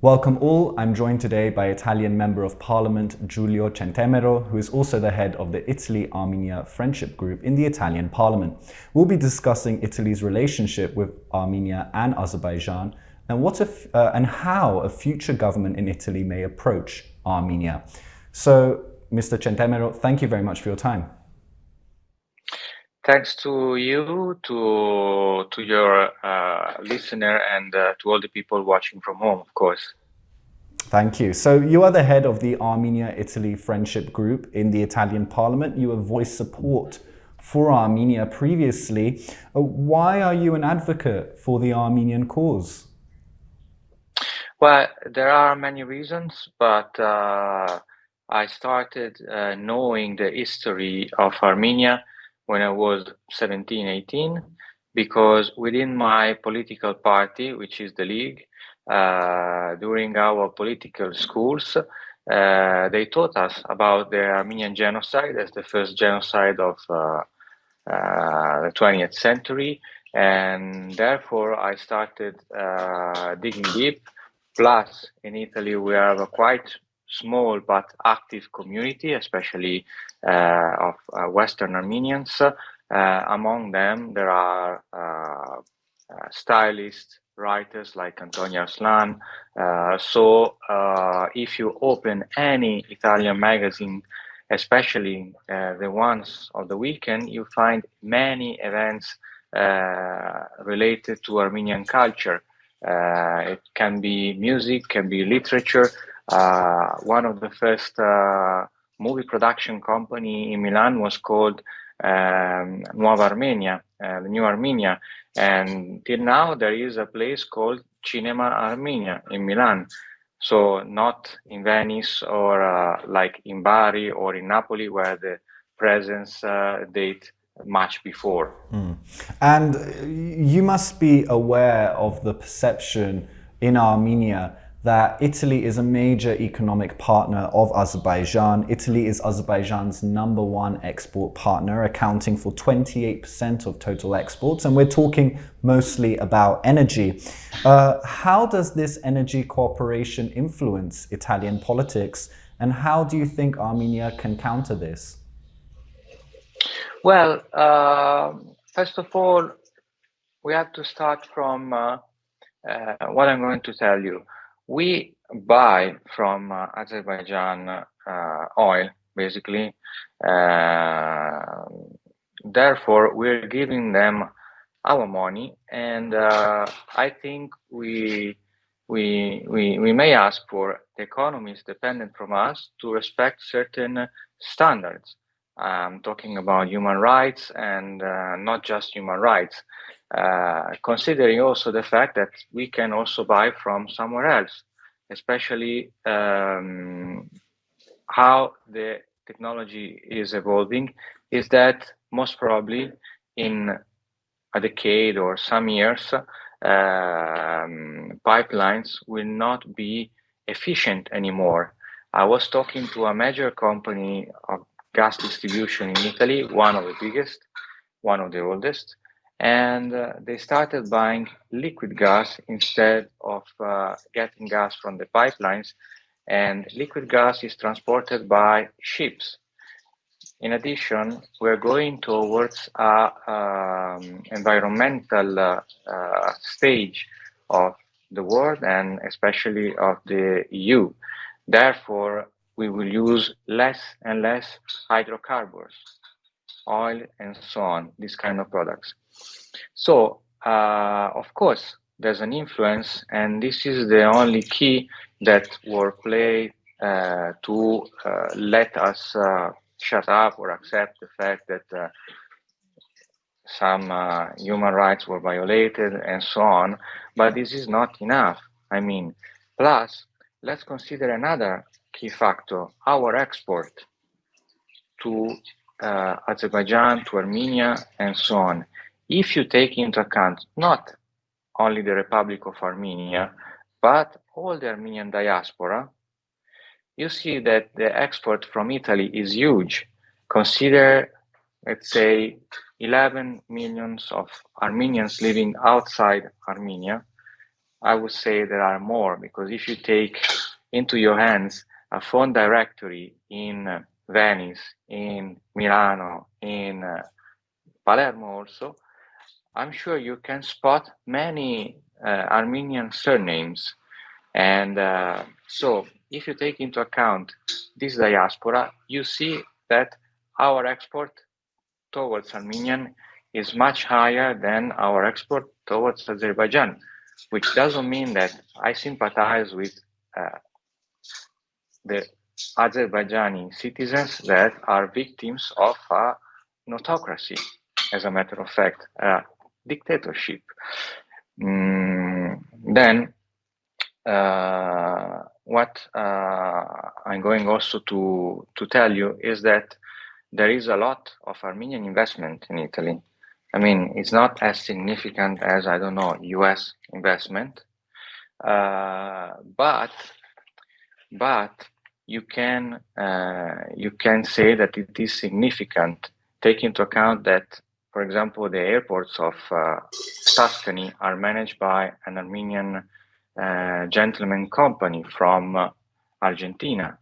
Welcome all. I'm joined today by Italian Member of Parliament Giulio Centemero, who is also the head of the Italy-Armenia Friendship Group in the Italian Parliament. We'll be discussing Italy's relationship with Armenia and Azerbaijan and how a future government in Italy may approach Armenia. So, Mr. Centemero, thank you very much for your time. Thanks to you, to your listener, and to all the people watching from home, of course. Thank you. So you are the head of the Armenia-Italy Friendship Group in the Italian Parliament. You have voiced support for Armenia previously. Why are you an advocate for the Armenian cause? Well, there are many reasons, but I started knowing the history of Armenia when I was 17, 18, because within my political party, which is the League, during our political schools, they taught us about the Armenian genocide as the first genocide of the 20th century. And therefore, I started digging deep. Plus, in Italy, we have a quite small but active community, especially of Western Armenians. Among them, there are stylists, writers like Antonio Aslan. So if you open any Italian magazine, especially the ones of the weekend, you find many events related to Armenian culture. It can be music, can be literature. One of the first movie production company in Milan was called Nuova Armenia, the New Armenia. And till now, there is a place called Cinema Armenia in Milan. So not in Venice or like in Bari or in Napoli, where the presence date much before. And you must be aware of the perception in Armenia that Italy is a major economic partner of Azerbaijan. Italy is Azerbaijan's #1 export partner, accounting for 28% of total exports, and we're talking mostly about energy. How does this energy cooperation influence Italian politics, and how do you think Armenia can counter this? Well, first of all, we have to start from what I'm going to tell you. We buy from Azerbaijan oil, basically. Therefore, we're giving them our money, and I think we may ask for economies dependent from us to respect certain standards. I'm talking about human rights, and not just human rights. Considering also the fact that we can also buy from somewhere else, especially how the technology is evolving, is that most probably in a decade or some years, pipelines will not be efficient anymore. I was talking to a major company of gas distribution in Italy, one of the biggest, one of the oldest, and they started buying liquid gas instead of getting gas from the pipelines, and liquid gas is transported by ships. In addition, we're going towards an environmental stage of the world, and especially of the EU. Therefore, we will use less and less hydrocarbons, oil, and so on, these kind of products. So, of course, there's an influence, and this is the only key that will play to let us shut up or accept the fact that some human rights were violated and so on. But this is not enough. I mean, plus, let's consider another key factor, our export to Azerbaijan, to Armenia, and so on. If you take into account not only the Republic of Armenia, but all the Armenian diaspora, you see that the export from Italy is huge. Consider, let's say, 11 millions of Armenians living outside Armenia. I would say there are more, because if you take into your hands a phone directory in Venice, in Milano, in Palermo also, I'm sure you can spot many Armenian surnames. And so if you take into account this diaspora, you see that our export towards Armenian is much higher than our export towards Azerbaijan, which doesn't mean that I sympathize with the Azerbaijani citizens that are victims of an autocracy, as a matter of fact, a dictatorship. Then what I'm going also to tell you is that there is a lot of Armenian investment in Italy. I mean, it's not as significant as, I don't know, US investment, but you can say that it is significant. Take into account that, for example, the airports of Tuscany are managed by an Armenian gentleman company from Argentina.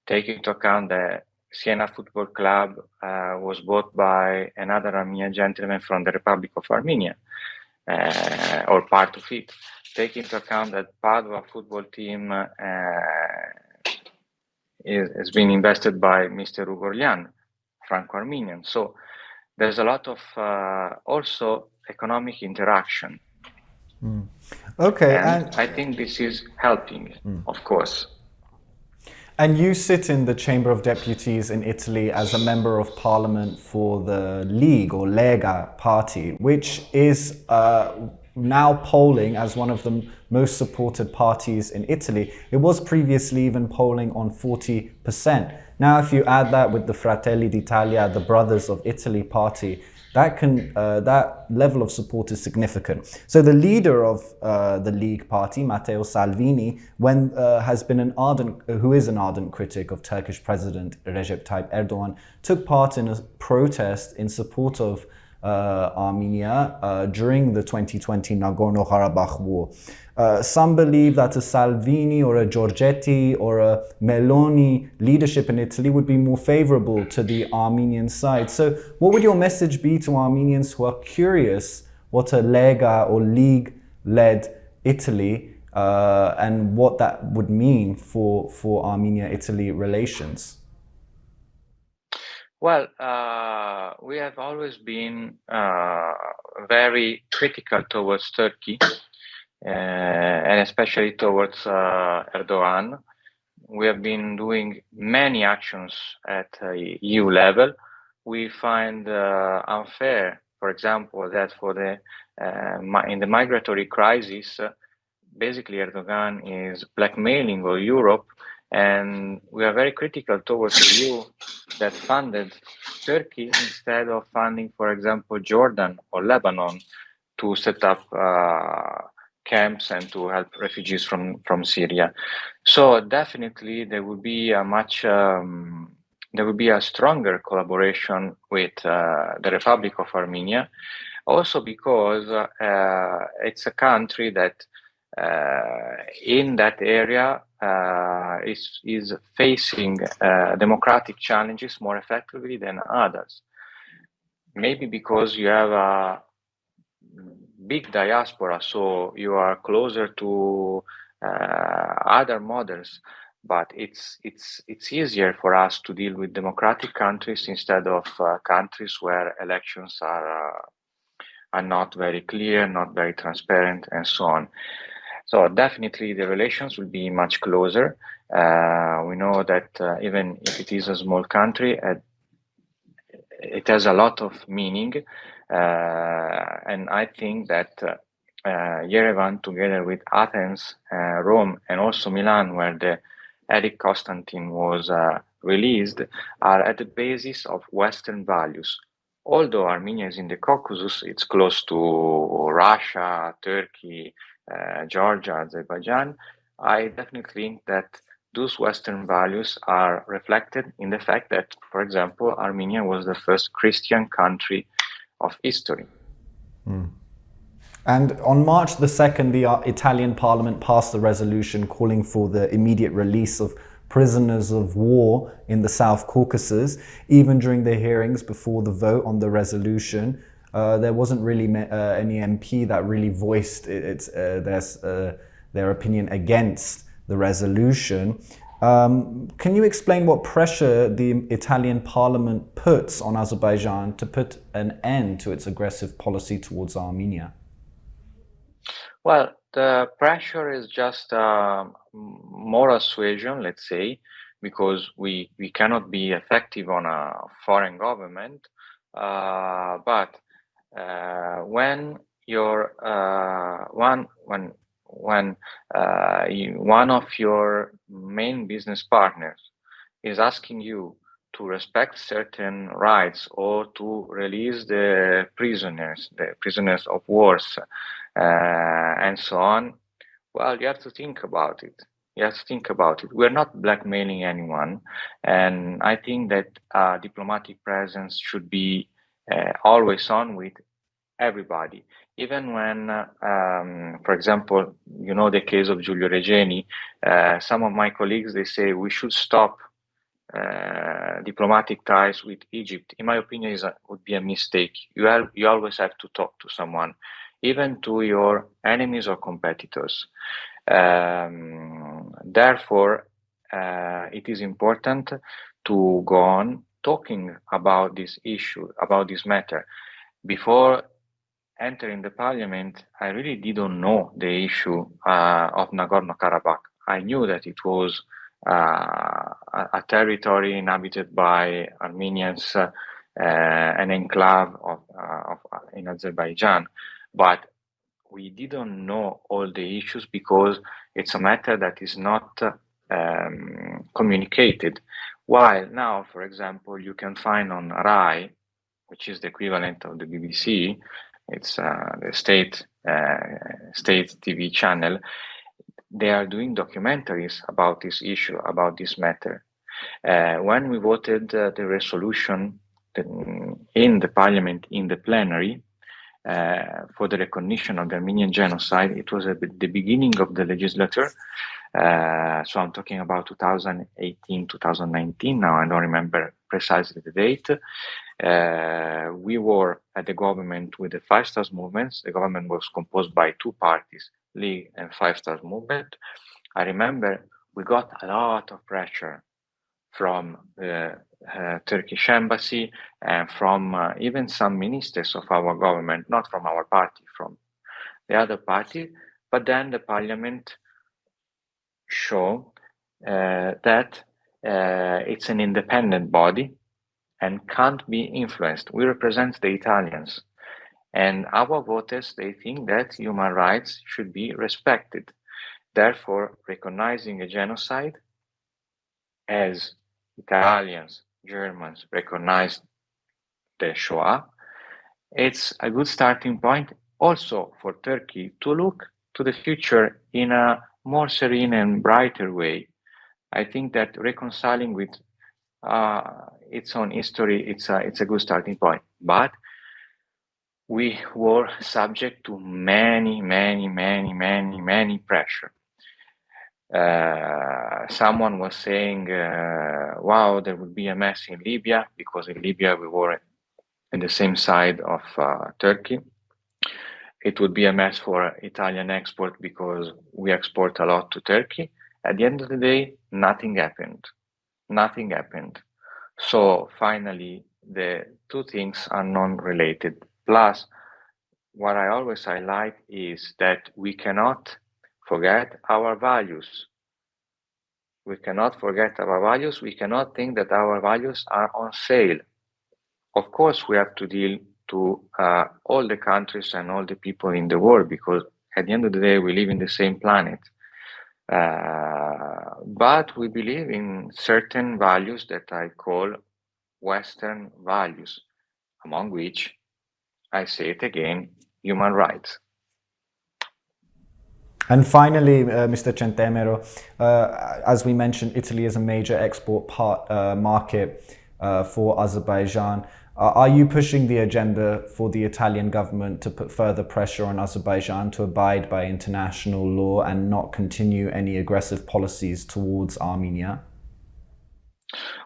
Take into account that Siena Football Club was bought by another Armenian gentleman from the Republic of Armenia, or part of it. Take into account that Padua football team has been invested by Mr. Ugorlian, Franco-Armenian. So there's a lot of also economic interaction. Okay, and I think this is helping, of course. And you sit in the Chamber of Deputies in Italy as a member of parliament for the League or Lega party, which is now polling as one of the most supported parties in Italy. It was previously even polling on 40%. Now, if you add that with the Fratelli d'Italia, the Brothers of Italy party, that level of support is significant. So the leader of the League party, Matteo Salvini, who is an ardent critic of Turkish President Recep Tayyip Erdogan, took part in a protest in support of Armenia during the 2020 Nagorno-Karabakh war. Some believe that a Salvini or a Giorgetti or a Meloni leadership in Italy would be more favorable to the Armenian side. So what would your message be to Armenians who are curious what a Lega or League-led Italy and what that would mean for Armenia-Italy relations? Well, we have always been very critical towards Turkey, and especially towards Erdogan. We have been doing many actions at EU level. We find unfair, for example, that for in the migratory crisis, basically Erdogan is blackmailing Europe, and we are very critical towards the EU that funded Turkey instead of funding, for example, Jordan or Lebanon to set up camps and to help refugees from Syria. So definitely there will be a stronger collaboration with the Republic of Armenia, also because it's a country that in that area is facing democratic challenges more effectively than others. Maybe because you have a big diaspora, so you are closer to other models, but it's easier for us to deal with democratic countries instead of countries where elections are not very clear, not very transparent, and so on. So definitely the relations will be much closer. We know that even if it is a small country, it has a lot of meaning. And I think that Yerevan, together with Athens, Rome, and also Milan, where the Edict Constantine was released, are at the basis of Western values. Although Armenia is in the Caucasus, it's close to Russia, Turkey, Georgia, Azerbaijan. I definitely think that those Western values are reflected in the fact that, for example, Armenia was the first Christian country of history. And on March the 2nd, the Italian parliament passed a resolution calling for the immediate release of prisoners of war in the South Caucasus. Even during the hearings before the vote on the resolution, there wasn't really any MP that really voiced their opinion against the resolution. Can you explain what pressure the Italian parliament puts on Azerbaijan to put an end to its aggressive policy towards Armenia? Well, the pressure is just moral suasion, let's say, because we cannot be effective on a foreign government. But when your one of your main business partners is asking you to respect certain rights or to release the prisoners of wars, and so on, well, you have to think about it. We're not blackmailing anyone, and I think that diplomatic presence should be always on with everybody. Even when, for example, you know the case of Giulio Regeni, some of my colleagues, they say we should stop diplomatic ties with Egypt. In my opinion, would be a mistake. You always have to talk to someone, even to your enemies or competitors. Therefore, it is important to go on talking about this issue, about this matter. Before entering the parliament, I really didn't know the issue of Nagorno-Karabakh. I knew that it was a territory inhabited by Armenians, an enclave in Azerbaijan, but we didn't know all the issues because it's a matter that is not communicated. While now, for example, you can find on RAI, which is the equivalent of the BBC, it's the state TV channel, they are doing documentaries about this issue, about this matter. When we voted the resolution in the parliament, in the plenary, for the recognition of the Armenian genocide, it was at the beginning of the legislature. So I'm talking about 2018, 2019. Now I don't remember precisely the date. We were at the government with the Five Stars movements. The government was composed by two parties, League and Five Stars movement. I remember we got a lot of pressure from the Turkish embassy and from even some ministers of our government, not from our party, from the other party. But then the parliament showed that it's an independent body and can't be influenced. We represent the Italians, and our voters, they think that human rights should be respected. Therefore, recognizing a genocide, as Italians, Germans recognized the Shoah, it's a good starting point also for Turkey to look to the future in a more serene and brighter way. I think that reconciling with its own history, it's a good starting point. But we were subject to many pressure. Someone was saying, wow, there would be a mess in Libya, because in Libya we were on the same side of Turkey. It would be a mess for Italian export because we export a lot to Turkey. At the end of the day, nothing happened. So finally, the two things are non-related. Plus, what I always highlight is that we cannot forget our values. We cannot think that our values are on sale. Of course, we have to deal to all the countries and all the people in the world, because at the end of the day, we live in the same planet. But we believe in certain values that I call Western values, among which, I say it again, human rights. And finally, Mr. Centemero, as we mentioned, Italy is a major export market for Azerbaijan. Are you pushing the agenda for the Italian government to put further pressure on Azerbaijan to abide by international law and not continue any aggressive policies towards Armenia?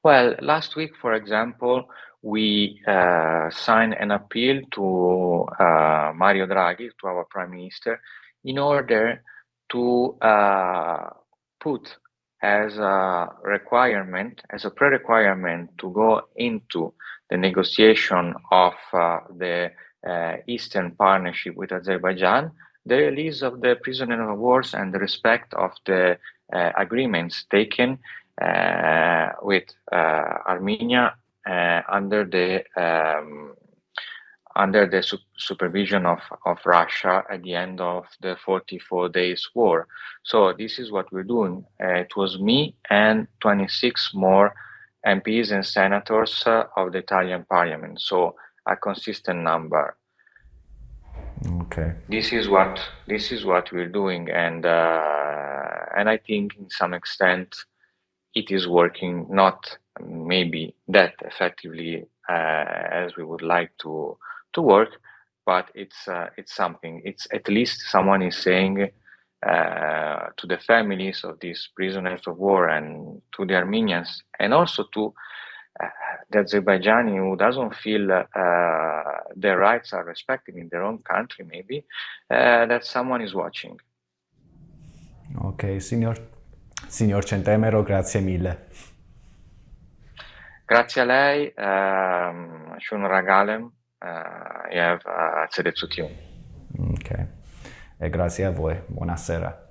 Well, last week, for example, we signed an appeal to Mario Draghi, to our Prime Minister, in order to put as a requirement, as a pre-requirement to go into the negotiation of the Eastern Partnership with Azerbaijan, the release of the prisoners of war and the respect of the agreements taken with Armenia under the supervision of Russia at the end of the 44 days war. So this is what we're doing. It was me and 26 more MPs and senators of the Italian parliament. So a consistent number. Okay. This is what we're doing, and I think in some extent it is working, not maybe that effectively as we would like to work, but it's something. It's at least someone is saying to the families of these prisoners of war and to the Armenians, and also to the Azerbaijani who doesn't feel their rights are respected in their own country, maybe, that someone is watching. Okay, Signor Centemero, grazie mille. Grazie a lei, shunragalem, e a Ok, e grazie a voi, buonasera.